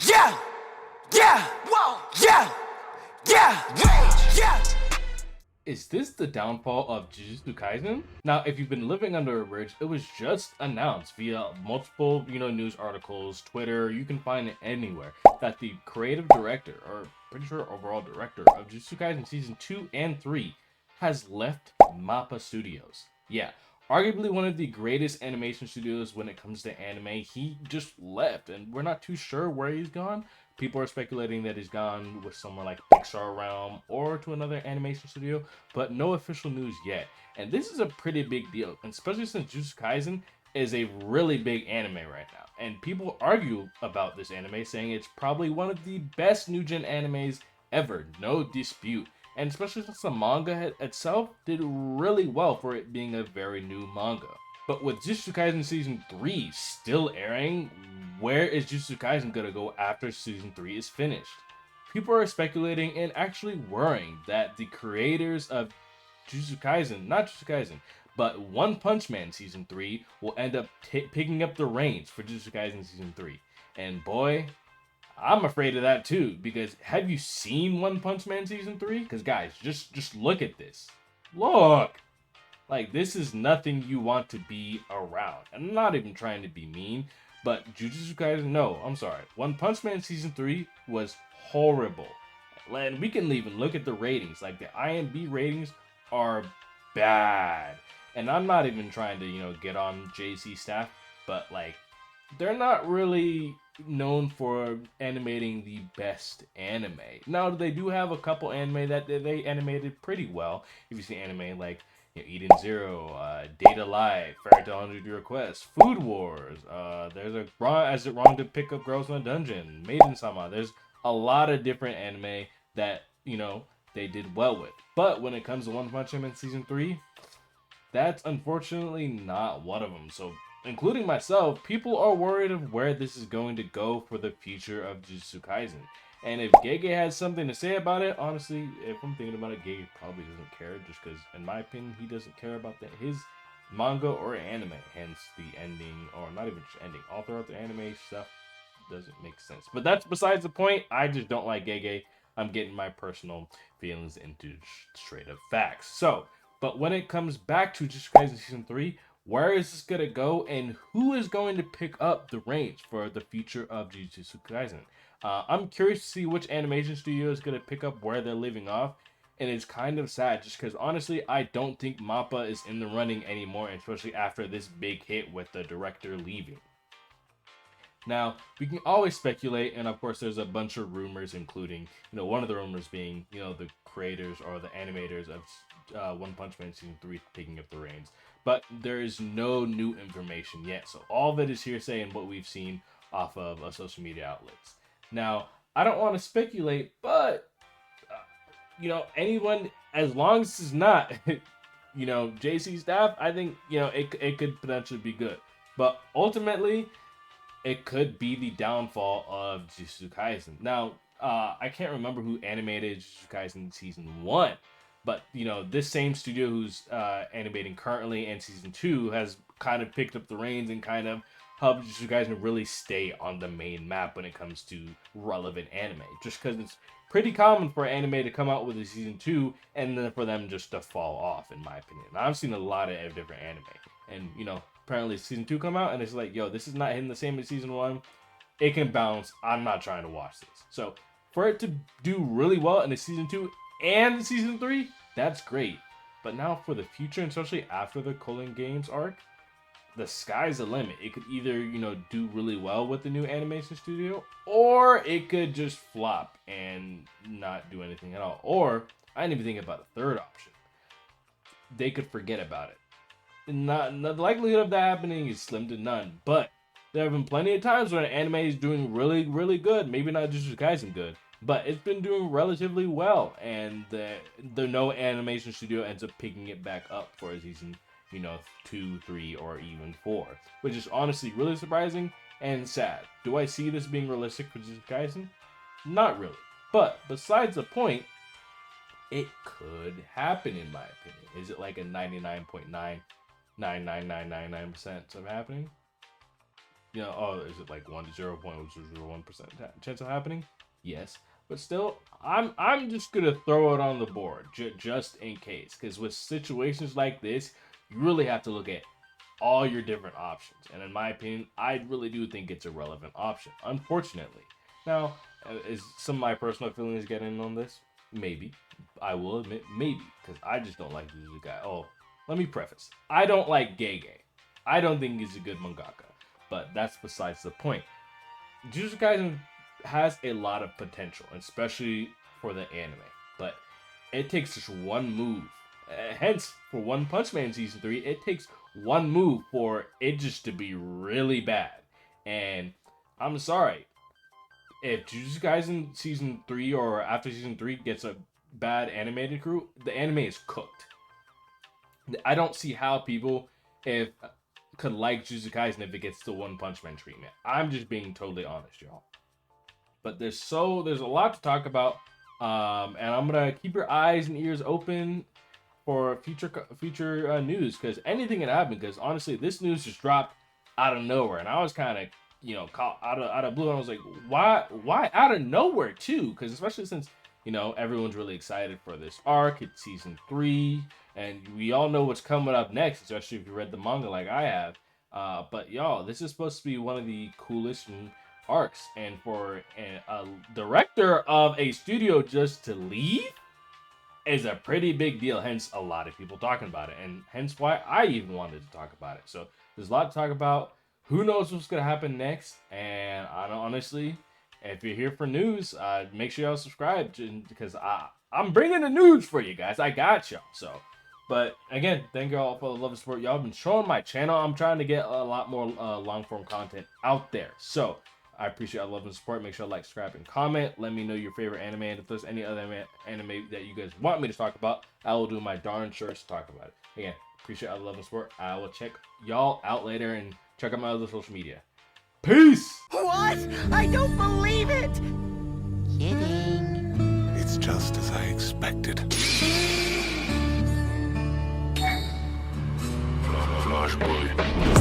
Yeah, yeah, whoa, yeah, yeah, rage, yeah. Is this the downfall of Jujutsu Kaisen? Now, if you've been living under a bridge, it was just announced via multiple, news articles, Twitter, you can find it anywhere, that the creative director, or pretty sure overall director of Jujutsu Kaisen Season 2 and 3 has left MAPPA Studios. Yeah, arguably one of the greatest animation studios when it comes to anime, he just left, and we're not too sure where he's gone. People are speculating that he's gone with somewhere like Pixar Realm or to another animation studio, but no official news yet. And this is a pretty big deal, especially since Jujutsu Kaisen is a really big anime right now. And people argue about this anime, saying it's probably one of the best new gen animes ever, no dispute. And especially since the manga itself did really well for it being a very new manga. But with Jujutsu Kaisen Season 3 still airing, where is Jujutsu Kaisen gonna go after Season 3 is finished? People are speculating and actually worrying that the creators of Jujutsu Kaisen, not Jujutsu Kaisen, but One Punch Man Season 3 will end up picking up the reins for Jujutsu Kaisen Season 3. And boy, I'm afraid of that too, because have you seen One Punch Man Season 3? Because guys, just look at this. Look! Like, this is nothing you want to be around. And I'm not even trying to be mean, but Jujutsu Kaisen, no, I'm sorry. One Punch Man Season 3 was horrible. And we can even look at the ratings. Like, the IMDb ratings are bad. And I'm not even trying to, get on JC staff, but, like, they're not really known for animating the best anime. Now, they do have a couple anime that they animated pretty well. If you see anime like Eden Zero, Data Live, Fairy Tail 100 Request, Food Wars. There's a Is It Wrong to Pick Up Girls in a Dungeon, Maiden Sama. There's a lot of different anime that they did well with. But when it comes to One Punch Man Season 3, that's unfortunately not one of them. So, including myself, people are worried of where this is going to go for the future of Jujutsu Kaisen. And if Gege has something to say about it, honestly, if I'm thinking about it, Gege probably doesn't care, just because, in my opinion, he doesn't care about his manga or anime. Hence the ending, or not even just ending, all throughout the anime stuff doesn't make sense. But that's besides the point. I just don't like Gege. I'm getting my personal feelings into straight up facts. So, but when it comes back to Jujutsu Kaisen Season 3, where is this going to go, and who is going to pick up the reins for the future of Jujutsu Kaisen? I'm curious to see which animation studio is going to pick up where they're leaving off, and it's kind of sad just because honestly, I don't think MAPPA is in the running anymore, especially after this big hit with the director leaving. Now, we can always speculate, and of course, there's a bunch of rumors, including, one of the rumors being, the creators or the animators of One Punch Man Season 3 taking up the reins. But there is no new information yet, so all of it is hearsay and what we've seen off of social media outlets. Now, I don't want to speculate, but, anyone, as long as it's not, JC staff, I think, it could potentially be good. But ultimately, it could be the downfall of Jujutsu Kaisen. Now, I can't remember who animated Jujutsu Kaisen Season 1, but, this same studio who's animating currently and Season 2 has kind of picked up the reins and kind of helped Jujutsu Kaisen really stay on the main map when it comes to relevant anime. Just because it's pretty common for anime to come out with a Season 2 and then for them just to fall off, in my opinion. Now, I've seen a lot of different anime, and, apparently Season 2 come out and it's like, yo, this is not hitting the same as Season 1. It can bounce. I'm not trying to watch this. So for it to do really well in the Season 2 and the Season 3, that's great. But now for the future, and especially after the Culling Games arc, the sky's the limit. It could either, do really well with the new animation studio, or it could just flop and not do anything at all. Or, I didn't even think about a third option. They could forget about it. The likelihood of that happening is slim to none, but there have been plenty of times when an anime is doing really, really good. Maybe not Jujutsu Kaisen good, but it's been doing relatively well, and the no animation studio ends up picking it back up for a season, 2, 3, or even 4, which is honestly really surprising and sad. Do I see this being realistic for Jujutsu Kaisen? Not really. But besides the point, it could happen in my opinion. Is it like a 99.99999% of happening? Oh, is it like 1 to 0.001% chance of happening? Yes, but still, I'm just gonna throw it on the board just in case, because with situations like this, you really have to look at all your different options. And in my opinion, I really do think it's a relevant option, unfortunately. Now, is some of my personal feelings getting on this? Maybe. I will admit, maybe, because I just don't like Jujutsu guy. Oh, let me preface. I don't like Gege. I don't think he's a good mangaka, but that's besides the point. Jujutsu Kaisen has a lot of potential, especially for the anime, but it takes just one move. Hence, for One Punch Man season 3, it takes one move for it just to be really bad. And I'm sorry, if Jujutsu Kaisen season 3 or after season 3 gets a bad animated crew, the anime is cooked. I don't see how people if could like Jujutsu Kaisen if it gets the One Punch Man treatment. I'm just being totally honest, y'all. But there's a lot to talk about, and I'm gonna keep your eyes and ears open for future news, because anything can happen. Because honestly, this news just dropped out of nowhere, and I was kind of caught out of blue. And I was like, why out of nowhere too? Because especially since everyone's really excited for this arc. It's season 3, and we all know what's coming up next, especially if you read the manga like I have. But y'all, this is supposed to be one of the coolest arcs, and for a director of a studio just to leave is a pretty big deal. Hence, a lot of people talking about it, and hence why I even wanted to talk about it. So there's a lot to talk about. Who knows what's gonna happen next? And I don't honestly. If you're here for news, make sure y'all subscribe because I'm bringing the news for you guys. I got y'all. So, but again, thank y'all for the love and support. Y'all been showing my channel. I'm trying to get a lot more long form content out there. So I appreciate all the love and support. Make sure to like, subscribe, and comment. Let me know your favorite anime, and if there's any other anime that you guys want me to talk about, I will do my darn sure to talk about it. Again, appreciate all the love and support. I will check y'all out later and check out my other social media. Peace! What? I don't believe it! Kidding. It's just as I expected. Flash boy.